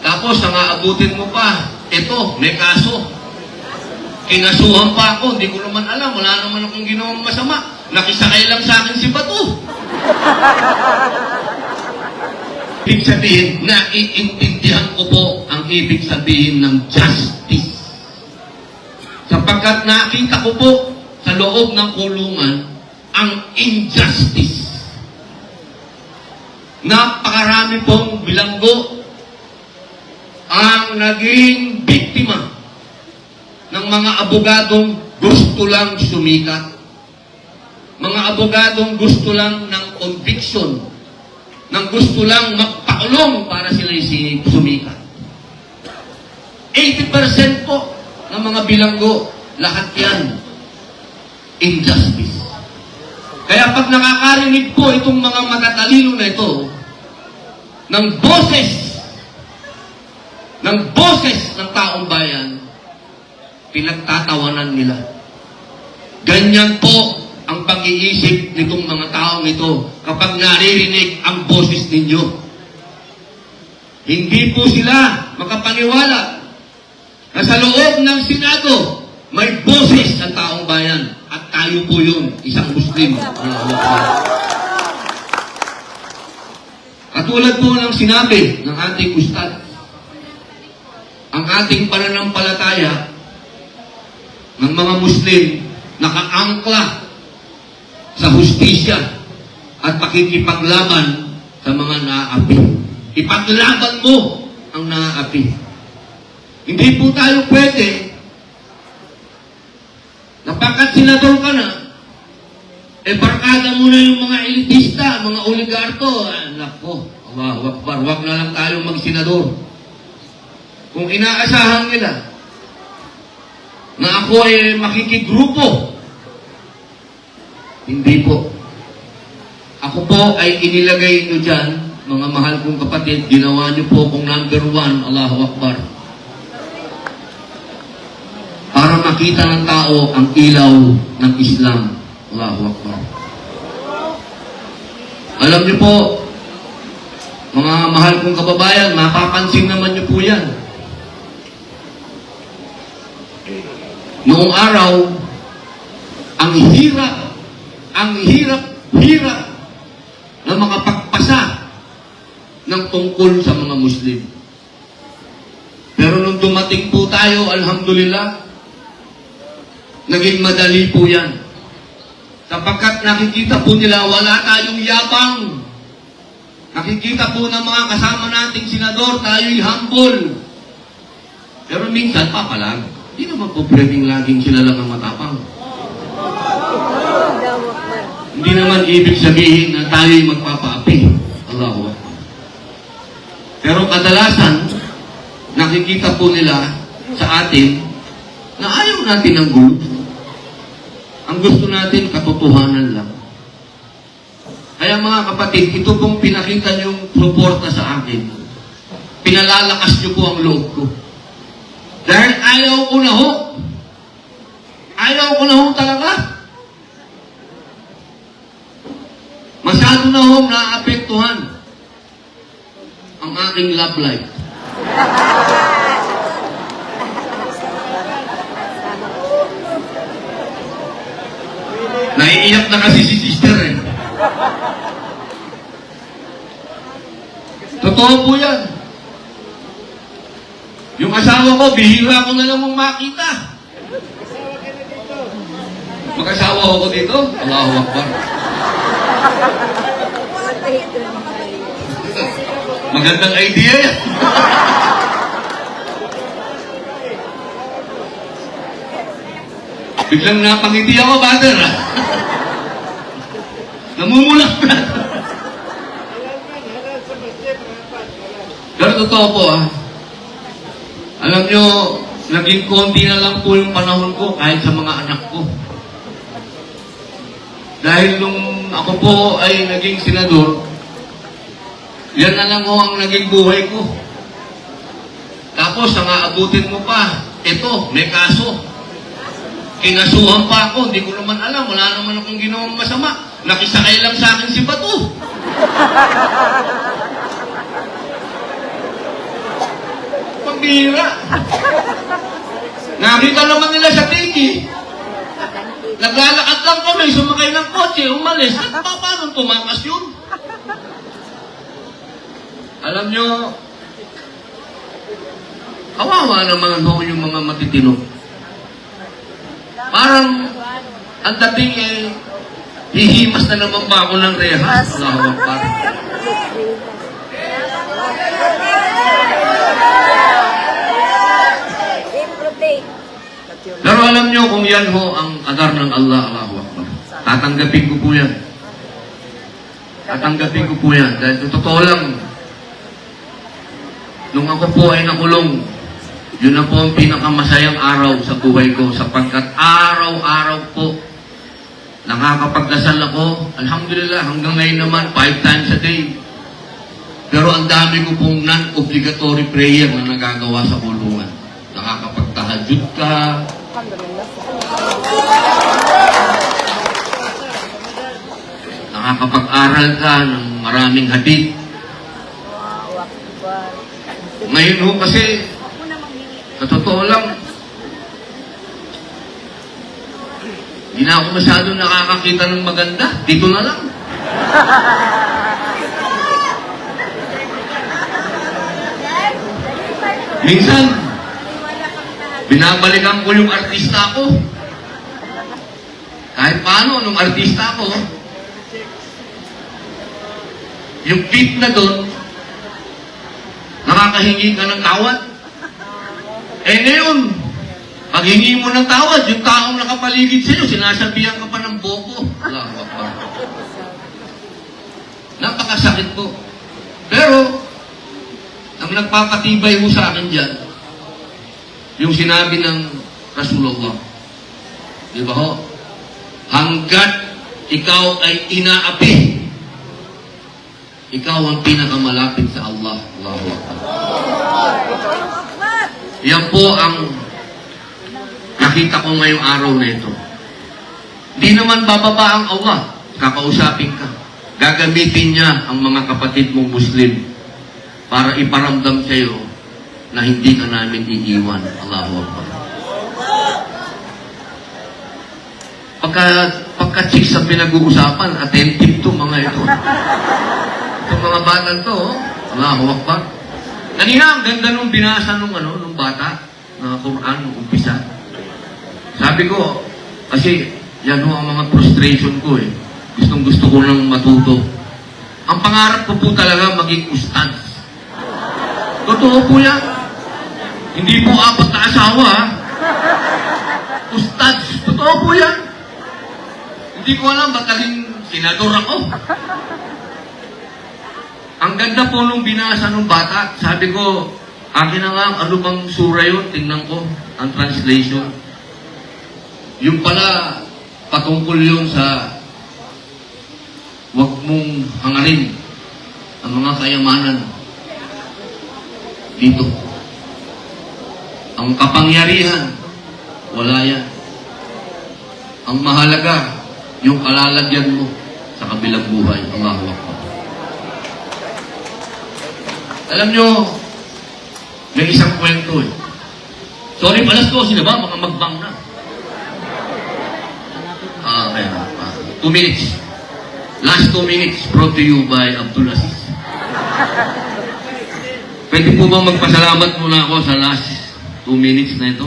Tapos, ang aabutin mo pa, eto, may kaso. Kinasuhan pa ako, hindi ko naman alam, wala naman akong ginawang masama. Nakisakay lang sa akin si Bato. Ibig sabihin, naiintindihan ko po ang ibig sabihin ng justice. Sapagkat nakita ko po sa loob ng kulungan ang injustice. Napakarami pong bilanggo ang naging biktima ng mga abogadong gusto lang sumikat. Mga abogadong gusto lang ng conviction, ng gusto lang magpakulong para sila'y sumikat. 80% po ng mga bilanggo, lahat yan, injustice. Kaya pag nakakarinig po itong mga matatalino na ito, ng boses ng taong bayan, pinagtatawanan nila. Ganyan po ang pag-iisip nitong mga taong ito kapag naririnig ang boses ninyo. Hindi po sila makapaniwala na sa loob ng Senado may boses ng taong bayan at tayo po yun, isang Muslim. Katulad po ng sinabi ng ating ustad, ang ating pananampalataya ng mga Muslim nakaangkla sa hustisya at pakikipaglaban sa mga naaapi. Ipaglaban mo ang naaapi. Hindi po tayo pwede na pagkat senador ka na, barkada mo na yung mga elitista, mga oligarko. Nako, wag na lang tayo mag-senador. Kung inaasahan nila na ako ay makikigrupo, hindi po. Ako po ay inilagay nyo dyan, mga mahal kong kapatid, ginawa nyo po kung number 1, Allahu Akbar. Para makita ng tao ang ilaw ng Islam. Allahu Akbar. Alam nyo po, mga mahal kong kababayan, mapapansin naman nyo po yan. Noong araw, ang hirap na makapagpasa ng tungkol sa mga Muslim. Pero nung dumating po tayo, alhamdulillah, naging madali po yan. Sapagkat nakikita po nila, wala tayong yabang. Nakikita po ng mga kasama nating senador, tayo'y humble. Pero minsan, papalag. Hindi naman po pwedeng laging sila lang ang matapang. Hindi naman ibig sabihin na tayo'y magpapaapi. Allahu Akbar. Pero kadalasan, nakikita po nila sa atin na ayaw natin ng gulo. Ang gusto natin, katotohanan lang. Kaya mga kapatid, ito pong pinakita niyong suporta sa akin. Pinalalakas niyo po ang loob ko. Dahil ayaw ko na ho. Ayaw ko na ho talaga. Masyado na ho naapektuhan ang aking love life. Naiiyak na kasi si sister eh. Totoo po yan. Yung asawa ko, bihira ko na lang mong makita. Mag-asawa ko dito? Allahu Akbar. Magandang idea yan. Biglang napangiti ako, brother. Namumulak, brother. Pero totoo po, alam nyo, naging konti na lang po yung panahon ko kahit sa mga anak ko. Dahil nung ako po ay naging senador, yan na lang ho ang naging buhay ko. Tapos, ang aabutin mo pa, eto, may kaso. Kinasuhan pa ako, hindi ko naman alam, wala naman akong ginawang masama. Nakisakay lang sa akin si Bato. Pambira. Nakita naman nila sa TV. Naglalakad lang kami, sumakay ng kotse, umalis. At paano tumakas yun? Alam nyo, kawawa naman ho yung mga matitino. Parang, ang dating hihimas na naman ba ako ng rehas? Allahu Akbar. Pero alam nyo kung yan ho ang kadar ng Allah, Allahu Akbar. Tatanggapin ko po yan. Tatanggapin ko po yan. Dahil sa totoo lang, nung ako po ay nakulong, yun na po ang pinakamasayang araw sa buhay ko sapagkat araw-araw po nakakapagdasal ako. Alhamdulillah, hanggang ngayon naman, 5 times a day. Pero ang dami ko pong non-obligatory prayer na nagagawa sa kulungan. Nakakapagtahajud ka. Nakakapag-aral ka ng maraming hadith. Ngayon ho kasi, sa totoo lang, hindi na ako masyadong nakakakita ng maganda. Dito na lang. Minsan, binabalikan ko yung artista ko. Kahit paano, nung artista ko, yung beat na doon, nakakahingi ka ng tawad. Eh ngayon, pag hingi mo ng tawad, yung taong nakapaligid sa'yo, sinasabihan ka pa ng bobo. Allahu Akbar. Napakasakit po. Pero, ang nagpapatibay mo sa akin dyan, yung sinabi ng Rasulullah. Di ba ho? Hanggat ikaw ay inaapi, ikaw ang pinakamalapit sa Allah. Allahu Akbar. Yan po ang nakita ko ngayong araw na ito. Di naman bababa ang Allah. Kakausapin ka. Gagamitin niya ang mga kapatid mong Muslim para iparamdam sa iyo na hindi ka namin iiwan. Allahu Akbar. Pagka-chicks ang pinag-uusapan, attentive to mga ito. Itong mga batang to, Allahu Akbar. Kanina, ang ganda nung binasa nung bata, na Quran, nung umpisa. Sabi ko, kasi yan ho ang mga frustration ko eh. Gustong-gusto ko nang matuto. Ang pangarap ko po talaga maging ustads. Totoo po yan. Hindi po 4 na asawa, ha? Ustads. Totoo po yan. Hindi ko alam, ba't naging senador ako? Ang ganda po nung binasa nung bata. Sabi ko, akin na nga, ano bang sura yun? Tingnan ko, ang translation. Yung pala, patungkol yun sa wag mong hangarin ang mga kayamanan dito. Ang kapangyarihan, wala yan. Ang mahalaga, yung kalalagyan mo sa kabilang buhay. Allahu Akbar. Alam nyo, may isang kwento eh. Sorry, alas 12 na ba? Baka magbang na. Kaya 2 minutes. Last 2 minutes brought to you by Abdul Aziz. Pwede po ba magpasalamat muna ako sa last 2 minutes na ito?